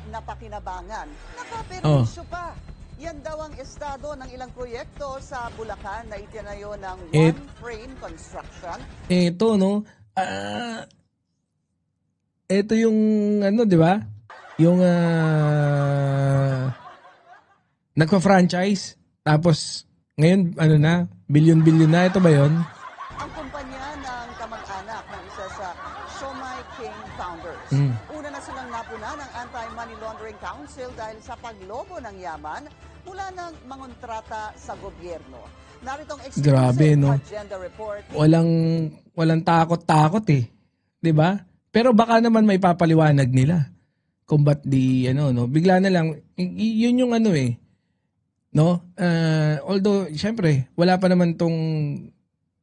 na napakinabangan. Oh. Nakapermisyo pa. Yan daw ang estado ng ilang proyekto sa Bulacan na itinayo ng Eh, One Frame Construction. Ito, no? Ito yung, ano, di ba? Yung, nagpa-franchise. Tapos, ngayon, ano na, bilyon-bilyon na. Ito ba yon? Ang kumpanya ng kamag-anak ng isa sa Siomai King founders. Una na silang napuna ng Anti-Money Laundering Council dahil sa paglobo ng yaman mula ng mangontrata sa gobyerno. Naritong exclusive Grabe, no? agenda report. Walang takot-takot eh. 'Di ba? Pero baka naman may papaliwanag nila kung ba't di ano no, bigla na lang yun yung ano eh. No? Although syempre, wala pa naman tong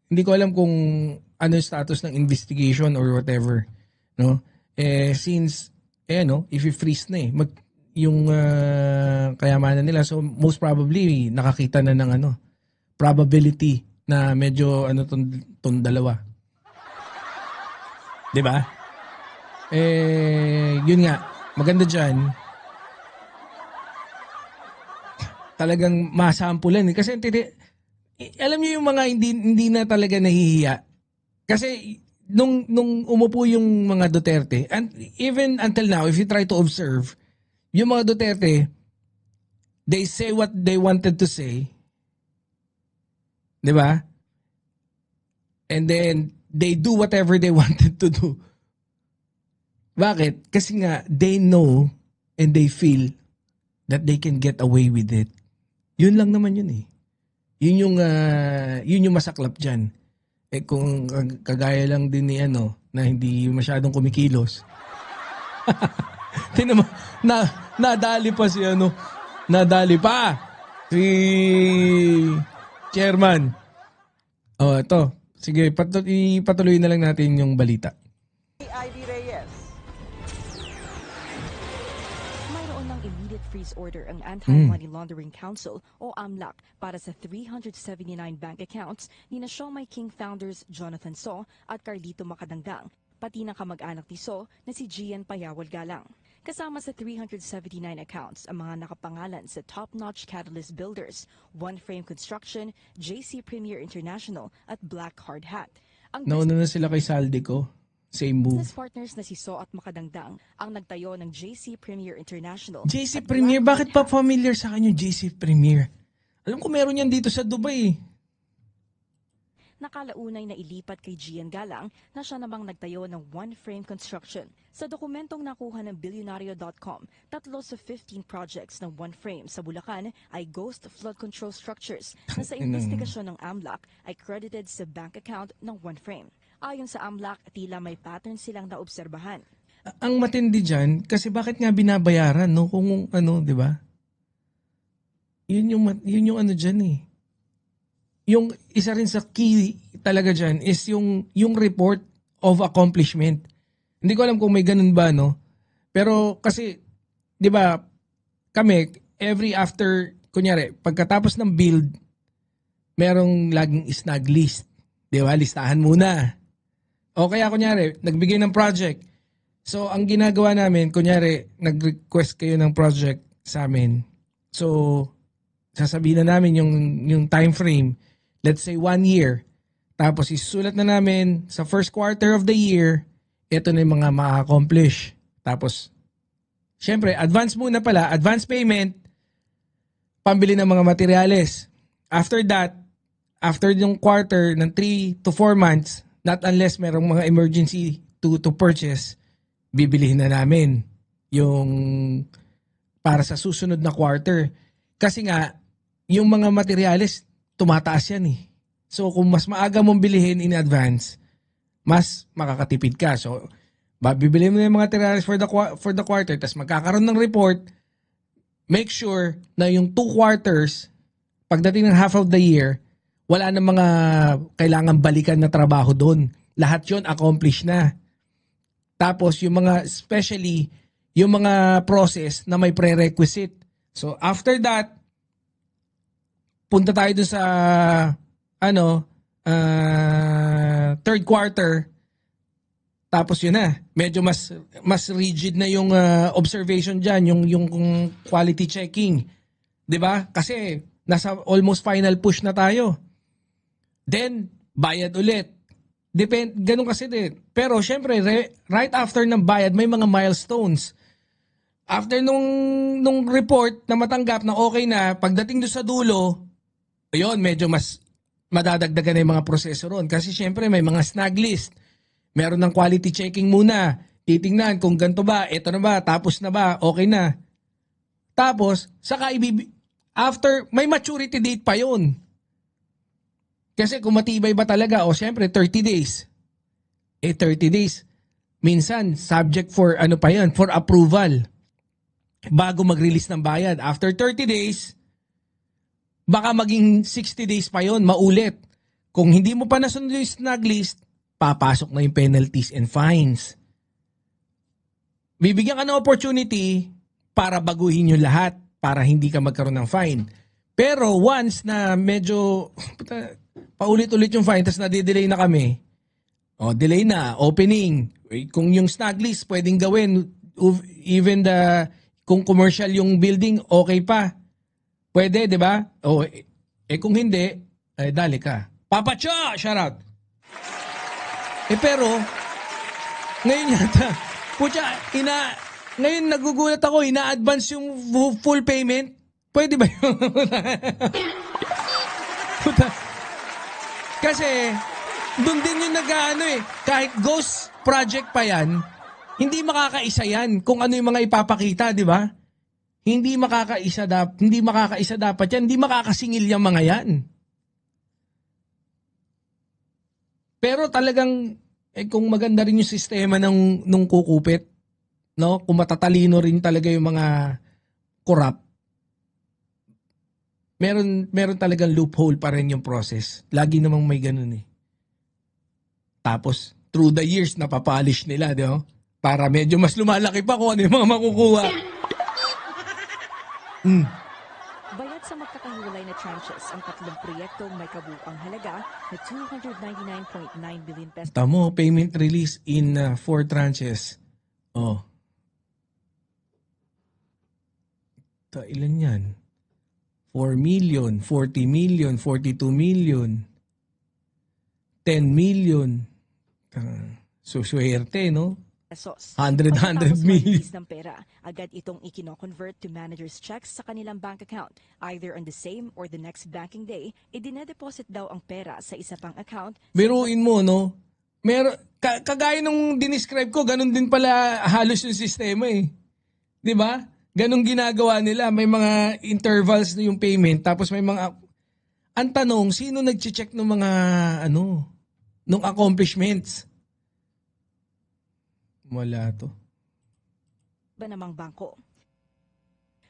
hindi ko alam kung ano yung status ng investigation or whatever, no? Since no, if you freeze na yung kayamanan nila, so most probably nakakita na ng ano probability na medyo ano tong dalawa. 'Di ba? Yun nga, maganda diyan. Talagang masampulan kasi alam niyo yung mga hindi na talaga nahihiya. Kasi nung umupo yung mga Duterte, and even until now, if you try to observe, yung mga Duterte, they say what they wanted to say. 'Di ba? And then they do whatever they wanted to do. Bakit? Kasi nga they know and they feel that they can get away with it. Yun lang naman yun eh. Yun yung masaklap diyan. Kung kagaya lang din ni ano na hindi masyadong kumikilos. Tingnan mo, nadali pa si ano, nadali pa si Chairman. Oh, ito. Sige, ipatuloy na lang natin yung balita. Ivy Reyes. Mayroon ng immediate freeze order ang Anti-Money Laundering Council o AMLAC para sa 379 bank accounts ni na Siomai King founders Jonathan So at Carlito Macadangdang, pati ng kamag-anak ni So na si Gian Payawal Galang. Kasama sa 379 accounts ang mga nakapangalan sa top-notch Catalyst Builders, One Frame Construction, JC Premier International at Black Hard Hat. Ang Nauna na sila kay Saldico. Same move. business partners na si So at Macadangdang ang nagtayo ng JC Premier International. JC at Premier, Black bakit Hard pa Hat. familiar sa akin yung JC Premier? Alam ko meron yan dito sa Dubai. Nakalaunay na ilipat kay Gian Galang na siya namang nagtayo ng One Frame Construction. Sa dokumentong nakuha ng Billionario.com, 3 sa 15 projects ng One Frame sa Bulacan ay ghost flood control structures na sa investigasyon ng AMLAC ay credited sa bank account ng One Frame. Ayon sa AMLAC, tila may pattern silang naobserbahan. Ang matindi dyan, kasi bakit nga binabayaran, no? Kung ano, di ba? Yun yung ano dyan eh. Yung isa rin sa key talaga dyan is yung report of accomplishment. Hindi ko alam kung may ganun ba, no? Pero kasi, di ba, kami, every after, kunyari, pagkatapos ng build, merong laging snag list. Di ba? Listahan muna. O kaya, kunyari, nagbigay ng project. So, ang ginagawa namin, kunyari, nag-request kayo ng project sa amin. So, sasabihin na namin yung time frame. Let's say 1 year. Tapos isusulat na namin sa first quarter of the year, ito na yung mga ma-accomplish. Tapos, syempre, advance muna pala, advance payment, pambili ng mga materyales. After that, after yung quarter ng 3 to 4 months, not unless merong mga emergency to purchase, bibilihin na namin yung para sa susunod na quarter. Kasi nga, yung mga materyales, tumataas yan eh. So kung mas maaga mong bilihin in advance, mas makakatipid ka. So bibili mo na yung mga materials for the quarter, tapos magkakaroon ng report, make sure na yung 2 quarters, pagdating ng half of the year, wala na mga kailangan balikan na trabaho doon. Lahat yun accomplished na. Tapos yung mga, especially yung mga process na may prerequisite. So after that, punta tayo dun sa third quarter, Tapos yun na, medyo mas rigid na yung observation diyan, yung quality checking. 'Di ba? Kasi nasa almost final push na tayo. Then bayad ulit. Ganun kasi din. Pero syempre right after ng bayad may mga milestones. After nung report na matanggap na okay na, pagdating doon sa dulo, ayun, medyo mas madadagdagan na yung mga proseso ron. Kasi syempre may mga snag list. Meron ng quality checking muna. Titingnan kung ganito ba, eto na ba, tapos na ba, okay na. Tapos, saka after, may maturity date pa yun. Kasi kung matibay ba talaga, o syempre 30 days. 30 days. Minsan, subject for ano pa yan, for approval. Bago mag-release ng bayad. After 30 days, baka maging 60 days pa yon, maulit. Kung hindi mo pa nasunod yung snag list, papasok na yung penalties and fines. Bibigyan ka ng opportunity para baguhin yung lahat, para hindi ka magkaroon ng fine. Pero once na medyo paulit-ulit yung fine, tapos nade-delay na kami, delay na, opening. Kung yung snag list pwedeng gawin, even kung commercial yung building, okay pa. Pwede, di ba? Kung hindi, dali ka. Papa Cho! Shout out! Pero, ngayon yata, ngayon nagugulat ako, ina-advance yung full payment. Pwede ba yun? Kasi, doon din yung kahit ghost project pa yan, hindi makakaisa yan kung ano yung mga ipapakita, di ba? Hindi makakaisa dapat yan, hindi makakasingil yung mga yan. Pero talagang kung maganda rin yung sistema nung kukupit, no? Kung matatalino rin talaga yung mga corrupt, meron talagang loophole pa rin yung process. Lagi namang may ganun eh. Tapos, through the years, napapolish nila, di ba? Para medyo mas lumalaki pa kung ano yung mga makukuha. Bayad sa magkakahiwalay na tranches ang tatlong proyektong may kabuuang halaga na 299.9 billion pesos. Tamo, payment release in 4 tranches. Ilan yan? 4 million, 40 million, 42 million, 10 million. Swerte, no? Pesos. 100 Pagkatapos million. ma-release ng pera, agad itong ikino-convert to manager's checks sa kanilang bank account. Either on the same or the next banking day, idine-deposit daw ang pera sa isa pang account. Biruin mo, no? Kagaya nung dinescribe ko, ganun din pala halos yung sistema eh. 'Di ba? Ganun ginagawa nila. May mga intervals na yung payment, tapos may mga... Ang tanong, sino nag-check ng mga, nung accomplishments? Wala to. Ba namang bangko.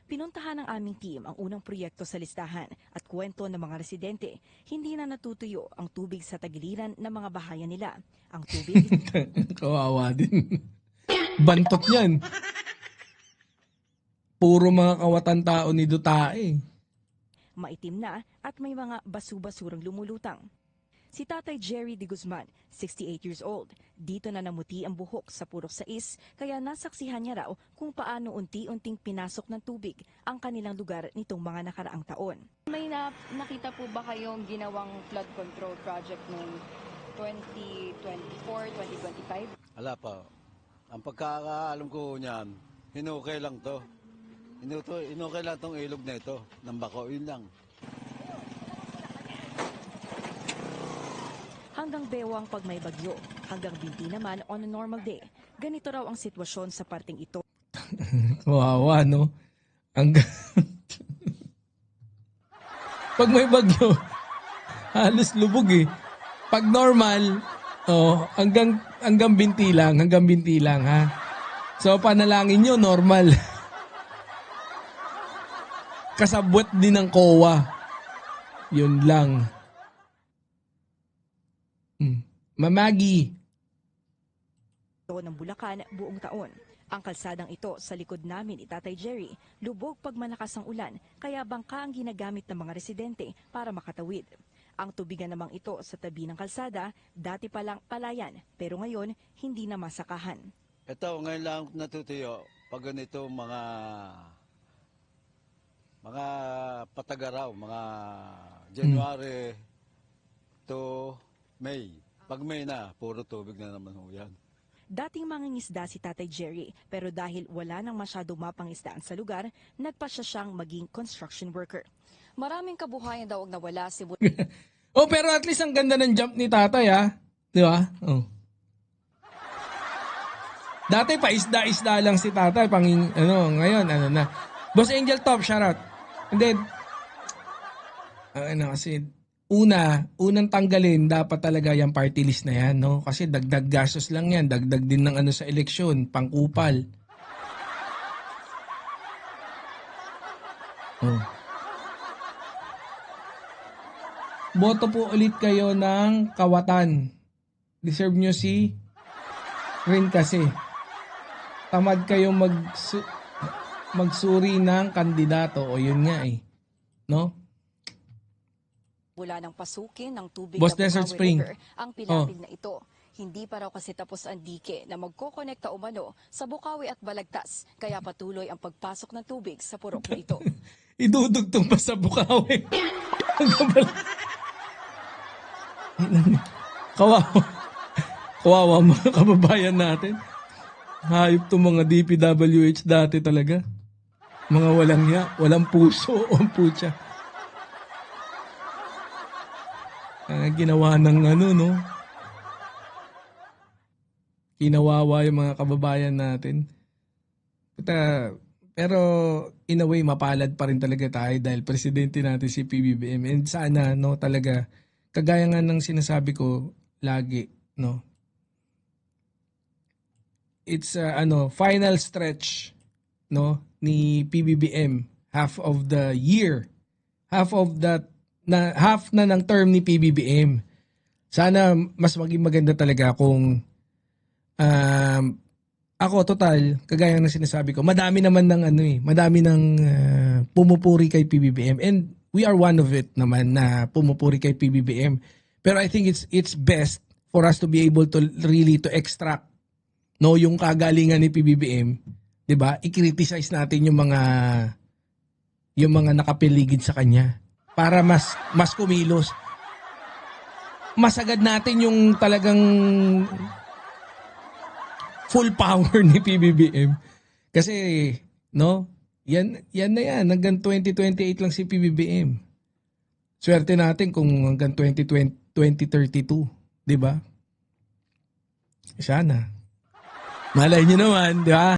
Pinuntahan ng aming team ang unang proyekto sa listahan at kwento ng mga residente, hindi na natutuyo ang tubig sa tagiliran ng mga bahayan nila. Ang tubig... Kawawa din. Bantot yan. Puro mga kawatan tao ni Dutae. maitim na at may mga basu-basurang lumulutang. Si Tatay Jerry de Guzman, 68 years old, dito na namuti ang buhok sa Purok 6 kaya nasaksihan niya raw kung paano unti-unting pinasok ng tubig ang kanilang lugar nitong mga nakaraang taon. May nakita po ba kayong ginawang flood control project noong 2024, 2025? Wala pa. Ang pagkakaalam ko niyan, hinukay lang to. Hinukay lang tong ilog na ito, ng bako, yun lang. Hanggang bewang pag may bagyo, hanggang binti naman on a normal day. Ganito raw ang sitwasyon sa parting ito. Wawa, no? Pag may bagyo, halos lubog eh. Pag normal, hanggang binti lang, ha? So, panalangin nyo, normal. Kasabwat din ng COA. Yun lang. Mamagi. Ito ng Bulacan buong taon. Ang kalsadang ito sa likod namin ni Tatay Jerry, lubog pag malakas ang ulan, kaya bangka ang ginagamit ng mga residente para makatawid. Ang tubigan namang ito sa tabi ng kalsada, dati palang palayan, pero ngayon hindi na masakahan. Ito, ngayon lang ako natutuyo pag ganito mga patagaraw, mga January to May. Pag May na, puro tubig na naman ho yan. Dating mangingisda si Tatay Jerry, pero dahil wala nang masyadong mapangisdaan sa lugar, nagpasya siyang maging construction worker. Maraming kabuhayan daw ang nawala simula Oh, pero at least ang ganda ng jump ni tatay, ha? Di ba? Oh. Dati pa isda-isda lang si tatay, ngayon, na. Boss Angel Top, shoutout. And then, kasi, unang tanggalin, dapat talaga yung party list na yan, no? Kasi dagdag gastos lang yan, dagdag din ng sa eleksyon, pangkupal. Oh. Boto po ulit kayo ng Kawatan. Deserve nyo si Rin kasi. Tamad kayong magsuri ng kandidato. O yun nga eh. No? Mula ng pasukin ng tubig Boss na Desert Bukawi Spring. River ang pilapil na ito. Hindi pa raw kasi tapos ang dike na magkokonekta umano sa Bukawi at Balagtas, kaya patuloy ang pagpasok ng tubig sa purok na ito. Idudugtong pa sa Bukawi. Kawawa mga kababayan natin. Hayop to mga DPWH dati talaga. Mga walang hiya, walang puso o putya. Ginawa ng no? Kinawawa yung mga kababayan natin. Pero in a way, mapalad pa rin talaga tayo dahil presidente natin si PBBM. And sana, no, talaga, kagaya nga ng sinasabi ko lagi, no, it's final stretch, no, ni PBBM, half of the year, half na ng term ni PBBM. Sana mas maging maganda talaga kung ako total, kagaya ng sinasabi ko, madami naman ng madami ng pumupuri kay PBBM, and we are one of it naman na pumupuri kay PBBM. Pero I think it's best for us to be able to really to extract yung kagalingan ni PBBM, 'di ba? I-criticize natin yung mga nakapiligid sa kanya para mas kumilos. Masagad natin yung talagang full power ni PBBM. Kasi, no? Yan na yan. Hanggang 2028 lang si PBBM. Swerte natin kung hanggang 2032. Di ba? Sana. Malay nyo naman, di ba?